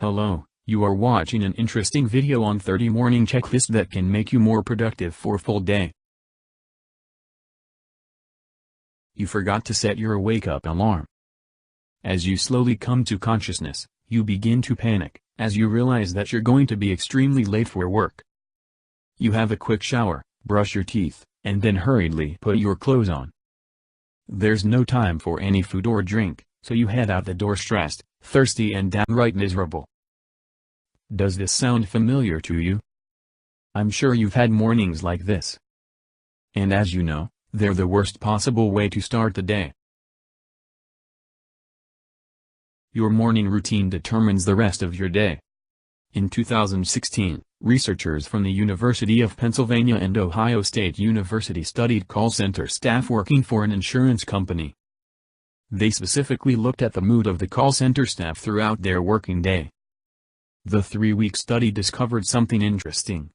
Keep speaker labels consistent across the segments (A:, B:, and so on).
A: Hello, you are watching an interesting video on 30 morning checklists that can make you more productive for full day. You forgot to set your wake-up alarm. As you slowly come to consciousness, you begin to panic, as you realize that you're going to be extremely late for work. You have a quick shower, brush your teeth, and then hurriedly put your clothes on. There's no time for any food or drink, so you head out the door stressed, thirsty and downright miserable. Does this sound familiar to you? I'm sure you've had mornings like this. And as you know, they're the worst possible way to start the day. Your morning routine determines the rest of your day. In 2016, researchers from the University of Pennsylvania and Ohio State University studied call center staff working for an insurance company. They specifically looked at the mood of the call center staff throughout their working day. The 3-week study discovered something interesting.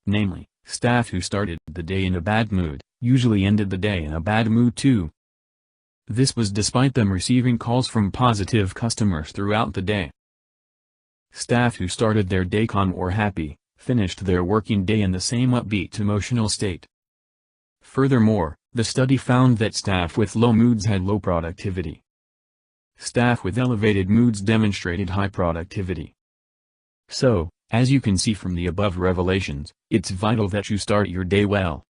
A: Namely, staff who started the day in a bad mood, usually ended the day in a bad mood too. This was despite them receiving calls from positive customers throughout the day. Staff who started their day calm or happy, finished their working day in the same upbeat emotional state. Furthermore, the study found that staff with low moods had low productivity. Staff with elevated moods demonstrated high productivity. So, as you can see from the above revelations, it's vital that you start your day well.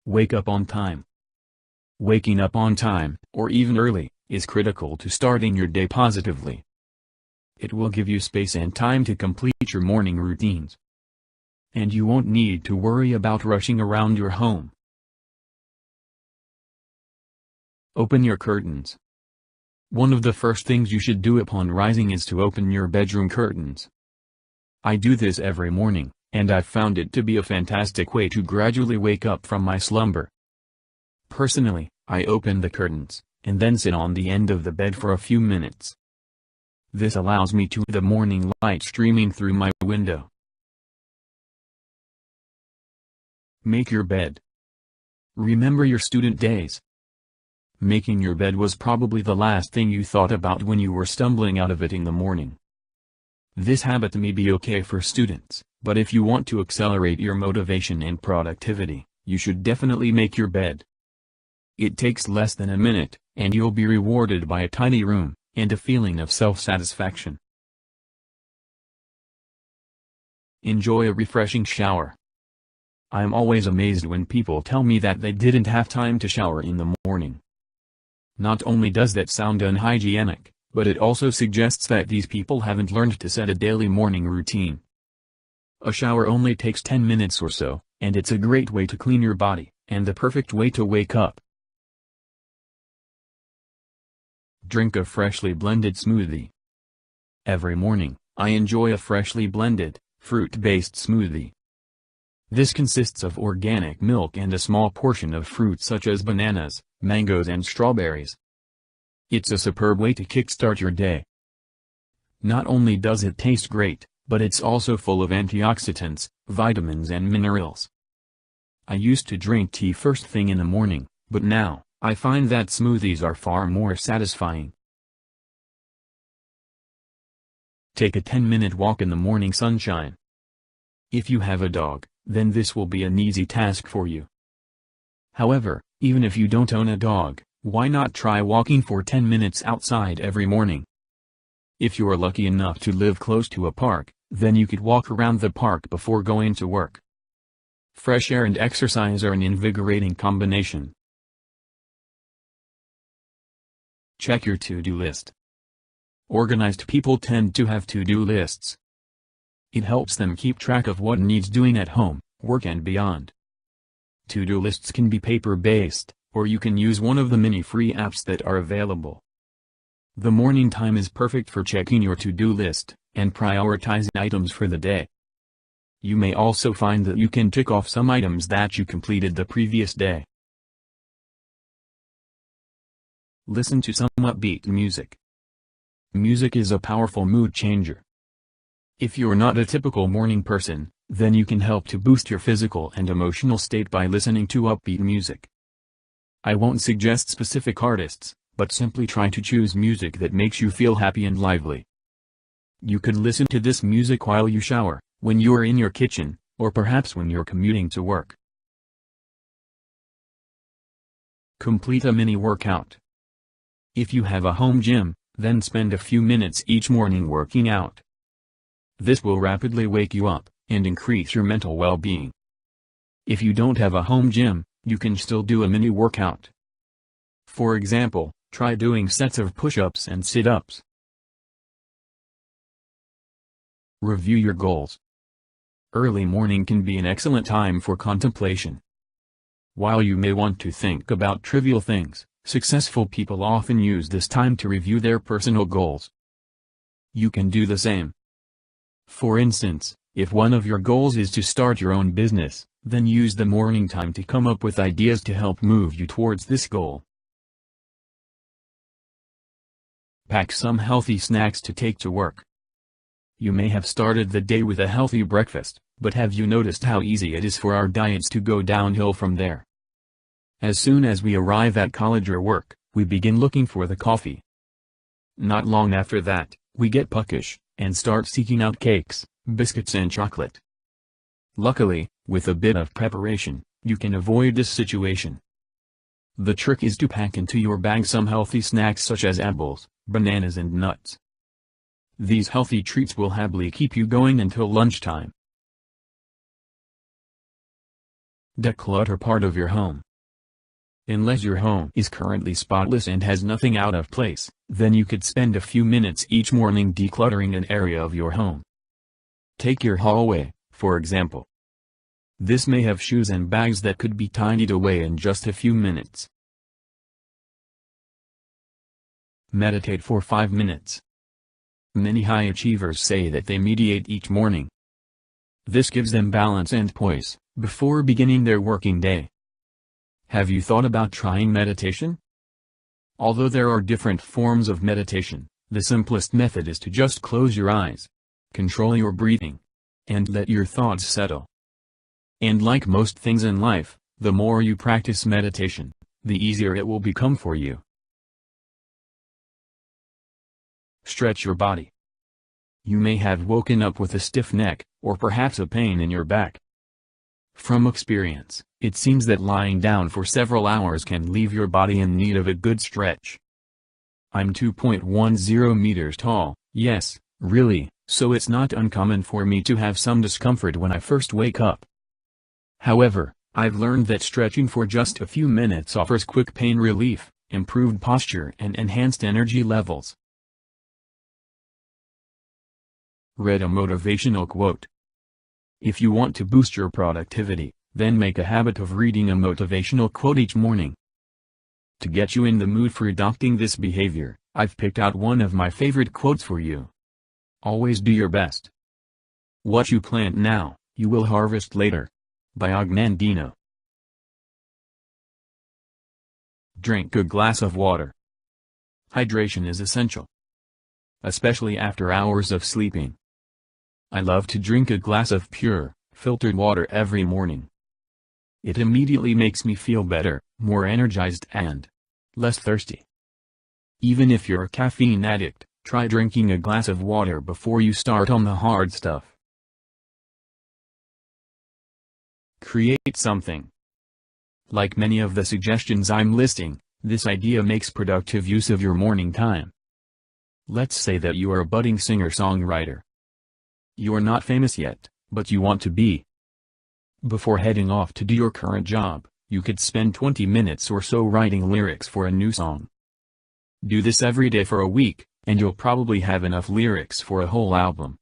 A: Wake up on time. Waking up on time, or even early, is critical to starting your day positively. It will give you space and time to complete your morning routines. And you won't need to worry about rushing around your home. Open your curtains. One of the first things you should do upon rising is to open your bedroom curtains. I do this every morning, and I've found it to be a fantastic way to gradually wake up from my slumber. Personally, I open the curtains, and then sit on the end of the bed for a few minutes. This allows me to see the morning light streaming through my window. Make your bed. Remember your student days. Making your bed was probably the last thing you thought about when you were stumbling out of it in the morning. This habit may be okay for students, but if you want to accelerate your motivation and productivity, you should definitely make your bed. It takes less than a minute, and you'll be rewarded by a tidy room, and a feeling of self-satisfaction. Enjoy a refreshing shower. I'm always amazed when people tell me that they didn't have time to shower in the morning. Not only does that sound unhygienic, but it also suggests that these people haven't learned to set a daily morning routine. A shower only takes 10 minutes or so, and it's a great way to clean your body, and the perfect way to wake up. Drink a freshly blended smoothie. Every morning, I enjoy a freshly blended, fruit-based smoothie. This consists of organic milk and a small portion of fruit such as bananas, mangoes and strawberries. It's a superb way to kickstart your day. Not only does it taste great, but it's also full of antioxidants, vitamins and minerals. I used to drink tea first thing in the morning, but now, I find that smoothies are far more satisfying. Take a 10-minute walk in the morning sunshine. If you have a dog, then this will be an easy task for you. However, even if you don't own a dog, why not try walking for 10 minutes outside every morning? If you are lucky enough to live close to a park, then you could walk around the park before going to work. Fresh air and exercise are an invigorating combination. Check your to-do list. Organized people tend to have to-do lists. It helps them keep track of what needs doing at home, work and beyond. To-do lists can be paper-based, or you can use one of the many free apps that are available. The morning time is perfect for checking your to-do list, and prioritizing items for the day. You may also find that you can tick off some items that you completed the previous day. Listen to some upbeat music. Music is a powerful mood changer. If you're not a typical morning person, then you can help to boost your physical and emotional state by listening to upbeat music. I won't suggest specific artists, but simply try to choose music that makes you feel happy and lively. You could listen to this music while you shower, when you're in your kitchen, or perhaps when you're commuting to work. Complete a mini workout. If you have a home gym, then spend a few minutes each morning working out. This will rapidly wake you up, and increase your mental well-being. If you don't have a home gym, you can still do a mini workout. For example, try doing sets of push-ups and sit-ups. Review your goals. Early morning can be an excellent time for contemplation. While you may want to think about trivial things, successful people often use this time to review their personal goals. You can do the same. For instance, if one of your goals is to start your own business, then use the morning time to come up with ideas to help move you towards this goal. Pack some healthy snacks to take to work. You may have started the day with a healthy breakfast, but have you noticed how easy it is for our diets to go downhill from there? As soon as we arrive at college or work, we begin looking for the coffee. Not long after that, we get puckish, and start seeking out cakes, biscuits and chocolate. Luckily, with a bit of preparation, you can avoid this situation. The trick is to pack into your bag some healthy snacks such as apples, bananas and nuts. These healthy treats will happily keep you going until lunchtime. Declutter part of your home. Unless your home is currently spotless and has nothing out of place, then you could spend a few minutes each morning decluttering an area of your home. Take your hallway, for example. This may have shoes and bags that could be tidied away in just a few minutes. Meditate for 5 minutes. Many high achievers say that they meditate each morning. This gives them balance and poise before beginning their working day. Have you thought about trying meditation? Although there are different forms of meditation, the simplest method is to just close your eyes, control your breathing, and let your thoughts settle. And like most things in life, the more you practice meditation, the easier it will become for you. Stretch your body. You may have woken up with a stiff neck, or perhaps a pain in your back. From experience, it seems that lying down for several hours can leave your body in need of a good stretch. I'm 2.10 meters tall, yes, really, so it's not uncommon for me to have some discomfort when I first wake up. However, I've learned that stretching for just a few minutes offers quick pain relief, improved posture and enhanced energy levels. Read a motivational quote. If you want to boost your productivity, then make a habit of reading a motivational quote each morning. To get you in the mood for adopting this behavior, I've picked out one of my favorite quotes for you. Always do your best. What you plant now, you will harvest later. By Ognandino. Drink a glass of water. Hydration is essential, especially after hours of sleeping. I love to drink a glass of pure, filtered water every morning. It immediately makes me feel better, more energized and less thirsty. Even if you're a caffeine addict, try drinking a glass of water before you start on the hard stuff. Create something. Like many of the suggestions I'm listing, this idea makes productive use of your morning time. Let's say that you are a budding singer-songwriter. You are not famous yet, but you want to be. Before heading off to do your current job, you could spend 20 minutes or so writing lyrics for a new song. Do this every day for a week, and you'll probably have enough lyrics for a whole album.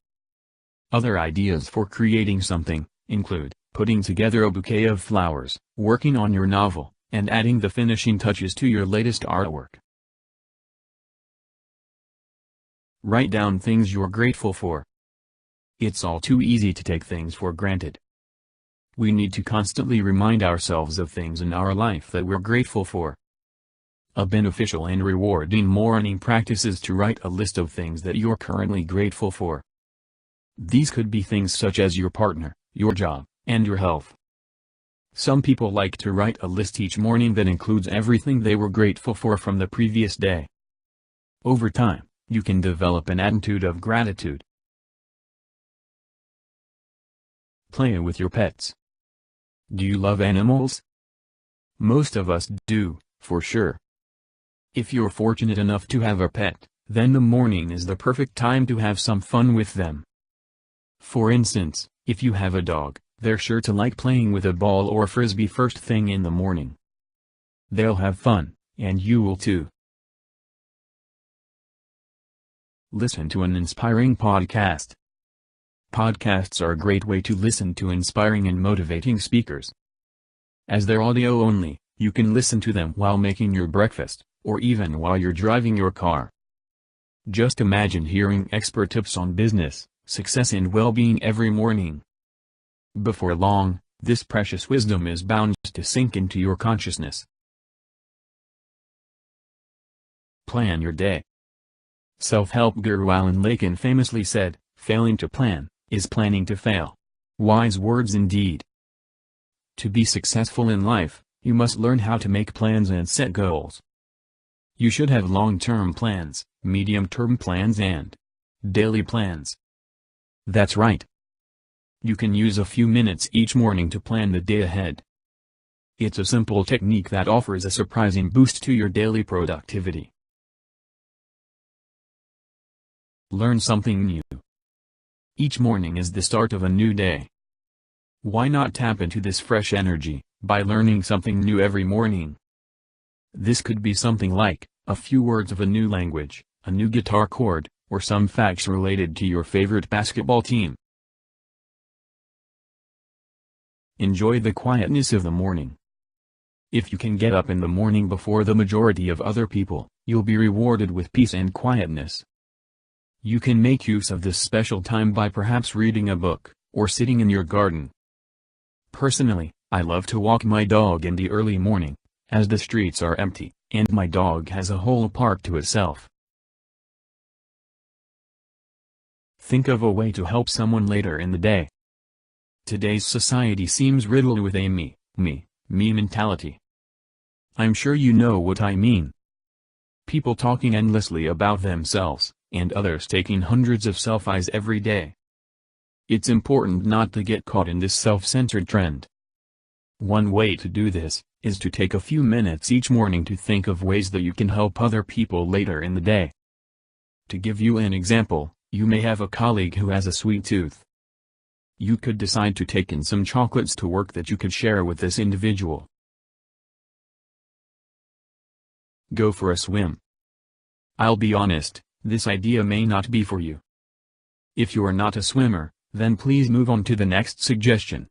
A: Other ideas for creating something include putting together a bouquet of flowers, working on your novel, and adding the finishing touches to your latest artwork. Write down things you're grateful for. It's all too easy to take things for granted. We need to constantly remind ourselves of things in our life that we're grateful for. A beneficial and rewarding morning practice is to write a list of things that you're currently grateful for. These could be things such as your partner, your job, and your health. Some people like to write a list each morning that includes everything they were grateful for from the previous day. Over time, you can develop an attitude of gratitude. Play with your pets. Do you love animals? Most of us do, for sure. If you're fortunate enough to have a pet, then the morning is the perfect time to have some fun with them. For instance, if you have a dog, they're sure to like playing with a ball or frisbee first thing in the morning. They'll have fun, and you will too. Listen to an inspiring podcast. Podcasts are a great way to listen to inspiring and motivating speakers. As they're audio only, you can listen to them while making your breakfast, or even while you're driving your car. Just imagine hearing expert tips on business, success and well-being every morning. Before long, this precious wisdom is bound to sink into your consciousness. Plan your day. Self-help guru Alan Lakin famously said, "Failing to plan is planning to fail." Wise words indeed. To be successful in life, you must learn how to make plans and set goals. You should have long-term plans, medium-term plans and daily plans. That's right. You can use a few minutes each morning to plan the day ahead. It's a simple technique that offers a surprising boost to your daily productivity. Learn something new. Each morning is the start of a new day. Why not tap into this fresh energy by learning something new every morning? This could be something like a few words of a new language, a new guitar chord, or some facts related to your favorite basketball team. Enjoy the quietness of the morning. If you can get up in the morning before the majority of other people, you'll be rewarded with peace and quietness. You can make use of this special time by perhaps reading a book, or sitting in your garden. Personally, I love to walk my dog in the early morning, as the streets are empty, and my dog has a whole park to itself. Think of a way to help someone later in the day. Today's society seems riddled with a me mentality. I'm sure you know what I mean. People talking endlessly about themselves, and others taking hundreds of selfies every day. It's important not to get caught in this self-centered trend. One way to do this is to take a few minutes each morning to think of ways that you can help other people later in the day. To give you an example, you may have a colleague who has a sweet tooth. You could decide to take in some chocolates to work that you could share with this individual. Go for a swim. I'll be honest, this idea may not be for you. If you are not a swimmer, then please move on to the next suggestion.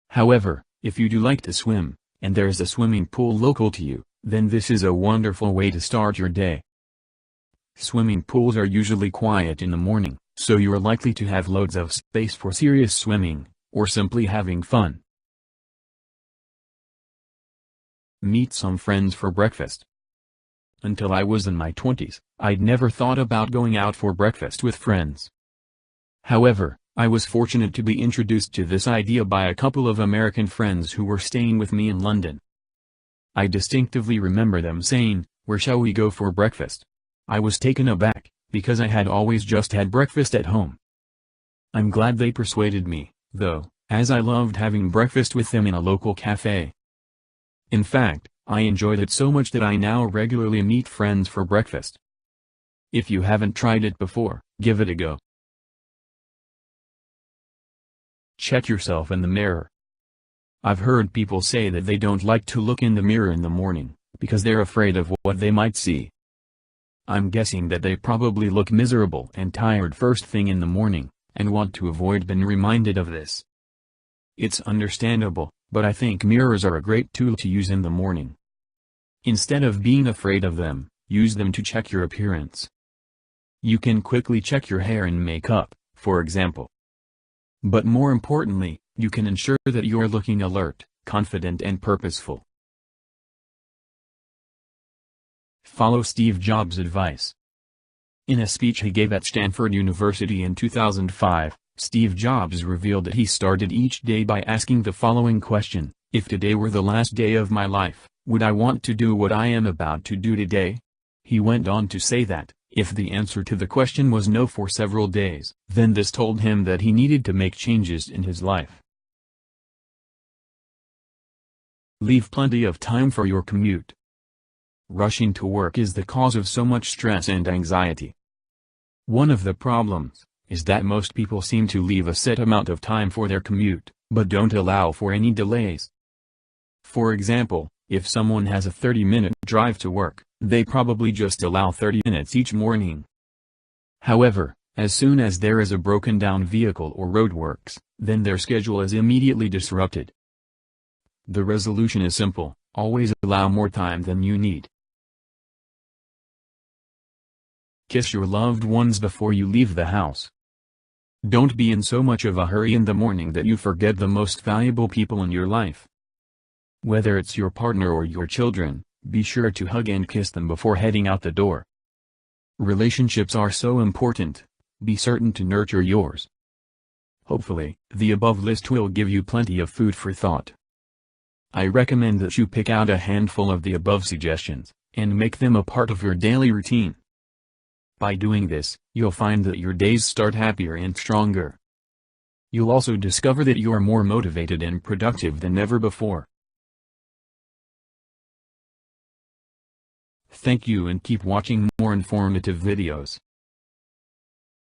A: However, if you do like to swim, and there is a swimming pool local to you, then this is a wonderful way to start your day. Swimming pools are usually quiet in the morning, so you are likely to have loads of space for serious swimming, or simply having fun. Meet some friends for breakfast. Until I was in my 20s, I'd never thought about going out for breakfast with friends. However, I was fortunate to be introduced to this idea by a couple of American friends who were staying with me in London. I distinctively remember them saying, "Where shall we go for breakfast?" I was taken aback, because I had always just had breakfast at home. I'm glad they persuaded me, though, as I loved having breakfast with them in a local cafe. In fact, I enjoyed it so much that I now regularly meet friends for breakfast. If you haven't tried it before, give it a go. Check yourself in the mirror. I've heard people say that they don't like to look in the mirror in the morning, because they're afraid of what they might see. I'm guessing that they probably look miserable and tired first thing in the morning, and want to avoid being reminded of this. It's understandable, but I think mirrors are a great tool to use in the morning. Instead of being afraid of them, use them to check your appearance. You can quickly check your hair and makeup, for example. But more importantly, you can ensure that you're looking alert, confident and purposeful. Follow Steve Jobs' advice. In a speech he gave at Stanford University in 2005, Steve Jobs revealed that he started each day by asking the following question: If today were the last day of my life, would I want to do what I am about to do today? He went on to say that, if the answer to the question was no for several days, then this told him that he needed to make changes in his life. Leave plenty of time for your commute. Rushing to work is the cause of so much stress and anxiety. One of the problems is that most people seem to leave a set amount of time for their commute, but don't allow for any delays. For example, if someone has a 30-minute drive to work, they probably just allow 30 minutes each morning. However, as soon as there is a broken down vehicle or roadworks, then their schedule is immediately disrupted. The resolution is simple: always allow more time than you need. Kiss your loved ones before you leave the house. Don't be in so much of a hurry in the morning that you forget the most valuable people in your life. Whether it's your partner or your children, be sure to hug and kiss them before heading out the door. Relationships are so important. Be certain to nurture yours. Hopefully, the above list will give you plenty of food for thought. I recommend that you pick out a handful of the above suggestions, and make them a part of your daily routine. By doing this, you'll find that your days start happier and stronger. You'll also discover that you are more motivated and productive than ever before. Thank you, and keep watching more informative videos.